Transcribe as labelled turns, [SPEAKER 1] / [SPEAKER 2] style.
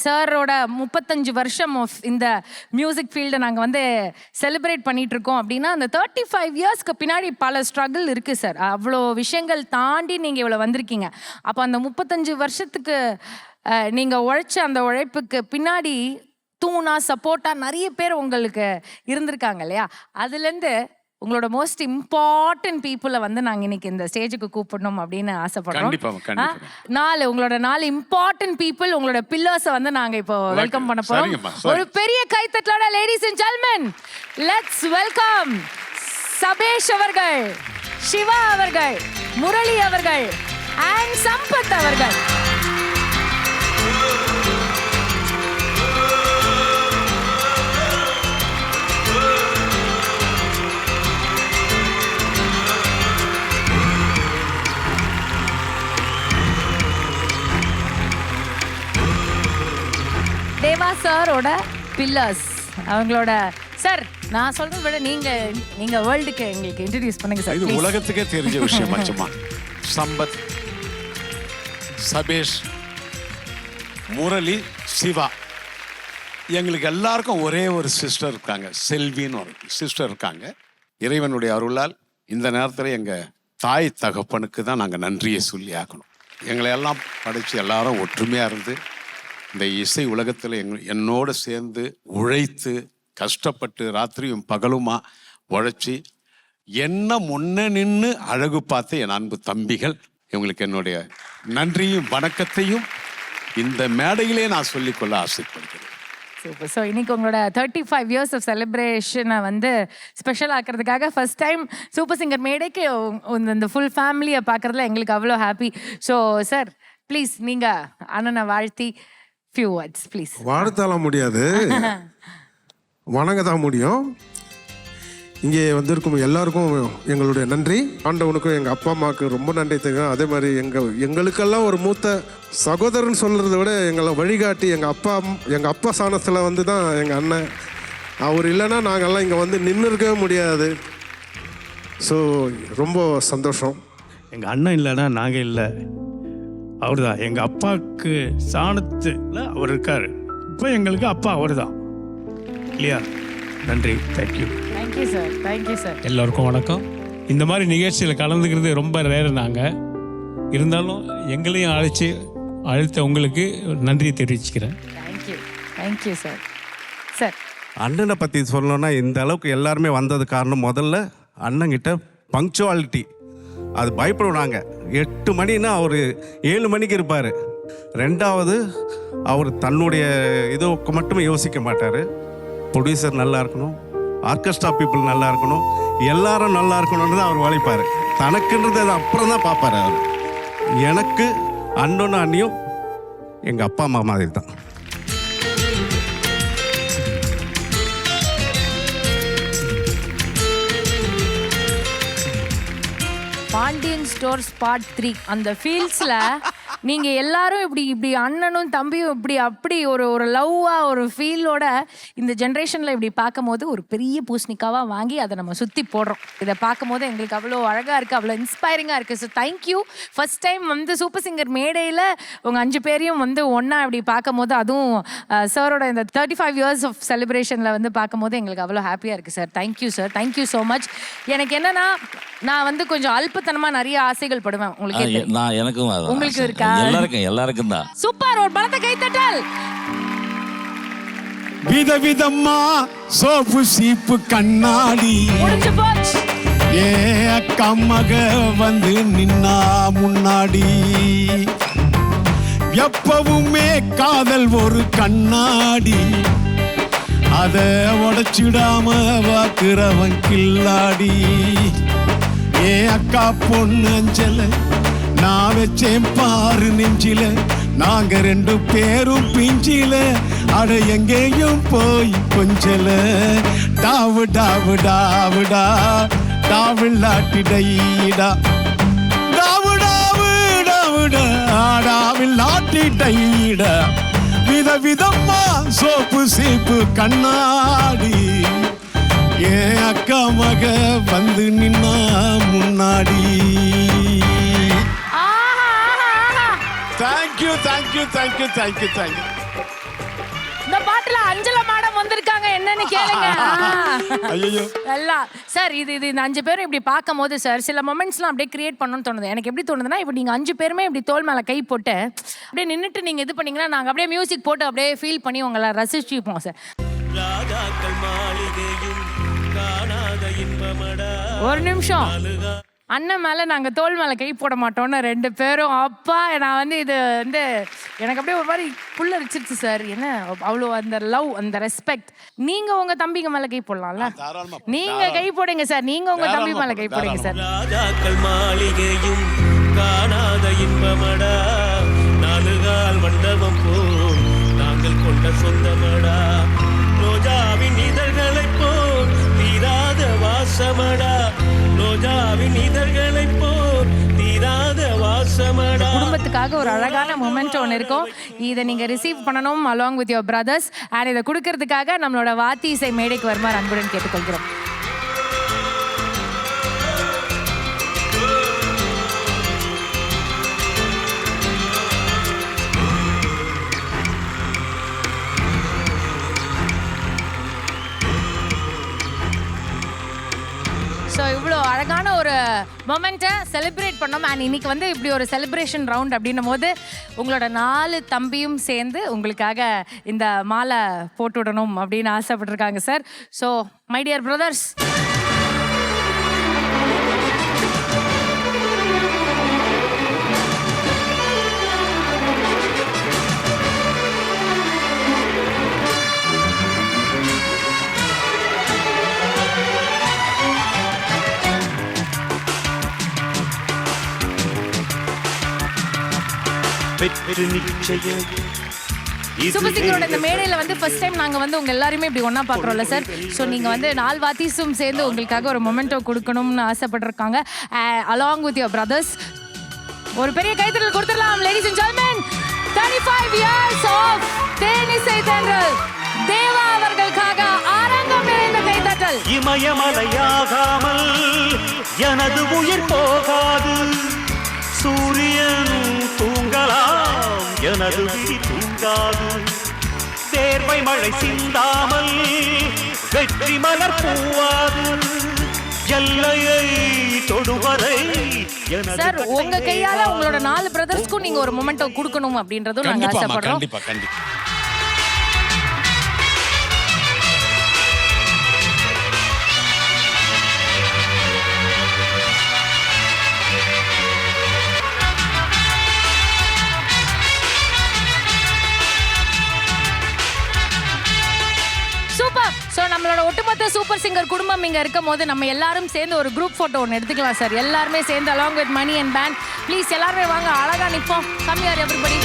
[SPEAKER 1] சாரோட 35 வருஷம் இந்த மியூசிக் ஃபீல்டை நாங்கள் வந்து செலிப்ரேட் பண்ணிட்டு இருக்கோம் அப்படின்னா அந்த 35 இயர்ஸ்க்கு பின்னாடி பல ஸ்ட்ரகிள் இருக்குது சார். அவ்வளோ விஷயங்கள் தாண்டி நீங்கள் இவ்வளோ வந்திருக்கீங்க. அப்போ அந்த 35 வருஷத்துக்கு நீங்கள் உழைச்ச அந்த உழைப்புக்கு பின்னாடி தூணா சப்போர்ட்டாக நிறைய பேர் உங்களுக்கு இருந்திருக்காங்க இல்லையா? அதுலேருந்து உங்களோட மோஸ்ட் இம்பார்ட்டன்ட் பீப்புளை வந்து நாங்கள் இன்னைக்கு இந்த ஸ்டேஜுக்கு கூப்பிடணும் அப்படின்னு ஆசைப்படுறோம். உங்களோட 4 இம்பார்ட்டன்ட் பீப்புள், உங்களோட பில்லர்ஸை வந்து நாங்கள் இப்போ வெல்கம் பண்ண போறோம். ஒரு பெரிய கைத்தட்டலோட ladies and gentlemen, let's welcome Sabesh அவர்கள், சிவா அவர்கள், முரளி அவர்கள் அண்ட் சம்பத் அவர்கள். தேவா சாரோட பில்லர்ஸ், அவங்களோட சார் நான் சொல்றதை விட நீங்க வேர்ல்டுக்கு எங்களுக்கு இன்ட்ரோடியூஸ் பண்ணுங்க சார்.
[SPEAKER 2] இது உலகத்துக்கே தெரிஞ்ச விஷயம் மச்சமா. சம்பத், சபேஷ், முரளி, சிவா, எங்களுக்கு எல்லாருக்கும் ஒரே ஒரு சிஸ்டர் இருக்காங்க, செல்வின்னு ஒரு சிஸ்டர் இருக்காங்க. இறைவனுடைய அருளால் இந்த நேரத்தில் எங்கள் தாய் தகப்பனுக்கு தான் நாங்கள் நன்றியை சொல்லி ஆக்கணும். எங்களை எல்லாம் படைச்சு எல்லாரும் ஒற்றுமையாக இருந்து இந்த இசை உலகத்தில் என்னோடு சேர்ந்து உழைத்து கஷ்டப்பட்டு ராத்திரியும் பகலுமா உழைச்சி என்ன முன்ன நின்று அழகு பார்த்து என் அன்பு தம்பிகள், இவங்களுக்கு என்னுடைய நன்றியும் வணக்கத்தையும் இந்த மேடையிலே நான் சொல்லிக்கொள்ள ஆசைப்படுகிறேன்.
[SPEAKER 1] சூப்பர். ஸோ இன்னைக்கு உங்களோட 35 இயர்ஸ் ஆஃப் செலிப்ரேஷனை வந்து ஸ்பெஷல் ஆக்கிறதுக்காக ஃபர்ஸ்ட் டைம் சூப்பர் சிங்கர் மேடைக்கு இந்த ஃபுல் ஃபேமிலியை பார்க்குறதுல எங்களுக்கு அவ்வளோ ஹாப்பி. ஸோ சார் ப்ளீஸ் நீங்கள் அண்ணனை வாழ்த்தி few words please.
[SPEAKER 3] வாழ்த்தால முடியாது, வணங்க தான் முடியும். இங்கே வந்திருக்கும் எல்லாருக்கும் எங்களுடைய நன்றி. ஆண்டவனுக்கும் எங்கள் அப்பா அம்மாவுக்கு ரொம்ப நன்றி தெரியும். அதே மாதிரி எங்களுக்கெல்லாம் ஒரு மூத்த சகோதரன் சொல்கிறத விட எங்களை வழிகாட்டி எங்கள் அப்பா சாணத்தில் வந்து தான் எங்கள் அண்ணன். அவர் இல்லைன்னா நாங்கள்லாம் இங்கே வந்து நின்று இருக்கவே முடியாது. ஸோ ரொம்ப சந்தோஷம்.
[SPEAKER 4] எங்கள் அண்ணன் இல்லைன்னா நாங்கள் இல்லை, அவர் தான் எங்கள் அப்பாவுக்கு சாணத்தில் அவர் இருக்கார். இப்போ எங்களுக்கு அப்பா அவர் தான் இல்லையா? நன்றி, thank you.
[SPEAKER 1] Thank you sir. Thank you sir.
[SPEAKER 4] எல்லோருக்கும் வணக்கம். இந்த மாதிரி நிகழ்ச்சியில் கலந்துக்கிறது ரொம்ப ரேரு. நாங்கள் இருந்தாலும் எங்களையும் அழைத்த உங்களுக்கு நன்றியை தெரிவிச்சுக்கிறேன்.
[SPEAKER 1] தேங்க்யூ. Thank you sir. சார்
[SPEAKER 5] அண்ணனை பற்றி சொல்லணும்னா இந்த அளவுக்கு எல்லாருமே வந்தது காரணம் முதல்ல அண்ணங்கிட்ட பங்க்சுவாலிட்டி. அது பயப்படுவாங்க. 8 மணின்னா அவர் 7 மணிக்கு இருப்பார். ரெண்டாவது அவர் தன்னுடைய இதுக்கு மட்டுமே யோசிக்க மாட்டார். ப்ரொடியூசர் நல்லா இருக்கணும், ஆர்கெஸ்ட்ரா பீப்புள் நல்லா இருக்கணும், எல்லாரும் நல்லா இருக்கணும்னு தான் அவர் உழைப்பார். தனக்குன்றது அது அப்புறம் தான் பார்ப்பார். அவர் எனக்கு அண்ணனும் அண்ணியும் எங்கள் அப்பா அம்மா மாதிரி தான்.
[SPEAKER 1] பாண்டியன் ஸ்டோர்ஸ் பார்ட் 3 அந்த ஃபீல்ட்ஸில் நீங்கள் எல்லாரும் இப்படி அண்ணனும் தம்பியும் அப்படி ஒரு லவ்வாக ஒரு ஃபீலோட இந்த ஜென்ரேஷனில் இப்படி பார்க்கும் போது ஒரு பெரிய பூசணிக்காவாக வாங்கி அதை நம்ம சுற்றி போடுறோம். இதை பார்க்கும் போது எங்களுக்கு அவ்வளோ அழகாக இருக்குது, அவ்வளோ இன்ஸ்பைரிங்காக இருக்குது. So thank you. ஃபர்ஸ்ட் டைம் வந்து சூப்பர் சிங்கர் மேடையில் உங்கள் 5 பேரையும் வந்து ஒன்றா இப்படி பார்க்கும் போது, அதுவும் சாரோட இந்த 35 இயர்ஸ் ஆஃப் செலிப்ரேஷனில் வந்து பார்க்கும் போது எங்களுக்கு அவ்வளோ ஹாப்பியாக இருக்குது sir. Thank you sir. Thank you so much. எனக்கு என்னன்னா, நான் வந்து கொஞ்சம் அல்பத்தனமா நிறைய ஆசைகள் படுவேன். உங்களுக்கு இருக்கா?
[SPEAKER 6] எல்லாருக்கும் தான்.
[SPEAKER 1] சூப்பர். ஒரு பலத்த கைத்தட்டல்.
[SPEAKER 2] விதவிதமா சோப்பு சீப்பு கண்ணாடி
[SPEAKER 1] முடிஞ்சு போச்சு.
[SPEAKER 2] ஏ அக்கா மக வந்து நின்னா முன்னாடி. எப்பவுமே காதல் ஒரு கண்ணாடி, அத உடைச்சிடாம வாக்குறவன் கில்லாடி. ஏ அக்கா பொண்ணு அஞ்சல நான் வச்சேன் பாரு நெஞ்சில, நாங்க 2 பேரும் பிஞ்சில, அட எங்கேயும் போய் கொஞ்சல. டாவு டாவு டாவுடா டாவில்லாட்டி டைடா, டாவு டாவு டாவுடா டாவில்லாட்டி டைடா. விதவிதமா சோப்பு சீப்பு கண்ணாடி, ஏன் அக்கா மக வந்து நின்னா முன்னாடி. Thank you thank you thank you thank you thank you.
[SPEAKER 1] கேளுங்க.
[SPEAKER 2] ஐயோ
[SPEAKER 1] எல்லாம் சார் இது இந்த 5 பேரும் இப்படி பார்க்கும் போது சார் சில மொமெண்ட்ஸ்லாம் அப்படியே கிரியேட் பண்ணணும்னு தோணுது. எனக்கு எப்படி தோணுதுன்னா, இப்போ நீங்க 5 பேருமே இப்படி தோள் மேல கை போட்டு அப்படியே நின்னுட்டு நீங்க இது பண்ணீங்கன்னா நாங்க அப்படியே மியூசிக் போட்டு அப்படியே ஃபீல் பண்ணி உங்களை ரசிச்சுப்போம் சார். ஒரு நிமிஷம், அண்ணன் மேல நாங்க தோள் மேல கை போட மாட்டோம்னு 2 பேரும். அப்பா நான் வந்து இது வந்து எனக்கு அப்படியே ஒரு மாதிரி புல்லரிச்சிருச்சு சார். என்ன அவ்வளோ அந்த லவ், அந்த ரெஸ்பெக்ட். நீங்க உங்க தம்பிங்க மேல கை போடலாம்ல? நீங்க கை போடுங்க சார், நீங்க உங்க தம்பி மேல கை போடுங்க சார்.
[SPEAKER 6] ராஜாக்கள் மாளிகையும் காணாத இன்பமடா, 4 கால் மண்டபம் போல் நாங்கள் கொண்ட சொந்தமடா, ரோஜாவின் இதழ்களைப் போல் தீராத வாசமடா, ரோஜாவின் இதழ்களைப் போல் தீராத வாசமடா.
[SPEAKER 1] குடும்பத்துக்காக ஒரு அழகான மொமெண்ட் ஒன்று இருக்கும். இதை நீங்க ரிசீவ் பண்ணணும் along with your brothers. And இதை கொடுக்கறதுக்காக நம்மளோட வாத்தி இசை மேடைக்கு வருமாறு அன்புடன் கேட்டுக்கொள்கிறோம். ஸோ இவ்வளோ அழகான ஒரு மொமெண்ட்டை செலிப்ரேட் பண்ணோம். அண்ட் இன்னைக்கு வந்து இப்படி ஒரு செலிப்ரேஷன் ரவுண்ட் அப்படின்னும் போது உங்களோட 4 தம்பியும் சேர்ந்து உங்களுக்காக இந்த மாலை போட்டு விடணும் அப்படின்னு ஆசைப்பட்டிருக்காங்க sir. So my dear brothers, super சிங்கரோட இந்த மேடையில வந்து ஃபர்ஸ்ட் டைம் நாங்க வந்து உங்க எல்லாருமே இப்படி ஒண்ணா பாக்குறோம்ல சார். ஸோ நீங்க வந்து 4 வாத்திஸும் சேர்ந்து உங்களுக்காக ஒரு மொமெண்டோ கொடுக்கணும்னு ஆசைப்பட்டிருக்காங்க அலாங் வித் யுவர் பிரதர்ஸ். ஒரு பெரிய கைத்தட்டல் கொடுத்துடலாம். Ladies and gentlemen, 35 years of தேனிசை தென்றல் தேவா அவர்களுக்காக அரங்கம் நிறைந்த கைத்தட்டல்.
[SPEAKER 6] இமயமலையாகாமல் எனது உயிர் போகாது, சூரியன் தூங்கலாம் எனது விழி தூங்காது, தேர்வை மழை சிந்தாமல் வெற்றி மலர் பூவாது, எல்லையை தொடுவரை.
[SPEAKER 1] சார் உங்க கையால உங்களோட 4 பிரதர்ஸ்க்கும் நீங்க ஒரு மொமெண்டோ கொடுக்கணும் அப்படின்றதும் நாங்க ஆசைப்படுறோம்.
[SPEAKER 2] கண்டிப்பா கண்டிப்பா.
[SPEAKER 1] சூப்பர். ஸோ நம்மளோட ஒட்டுமொத்த சூப்பர் சிங்கர் குடும்பம் இங்க இருக்கும் போது நம்ம எல்லாரும் சேர்ந்து ஒரு குரூப் போட்டோ ஒன்று எடுத்துக்கலாம் சார். எல்லாருமே சேர்ந்து along with Mani and band. Please எல்லாருமே வாங்க, அழகா நிப்போம். Come here everybody.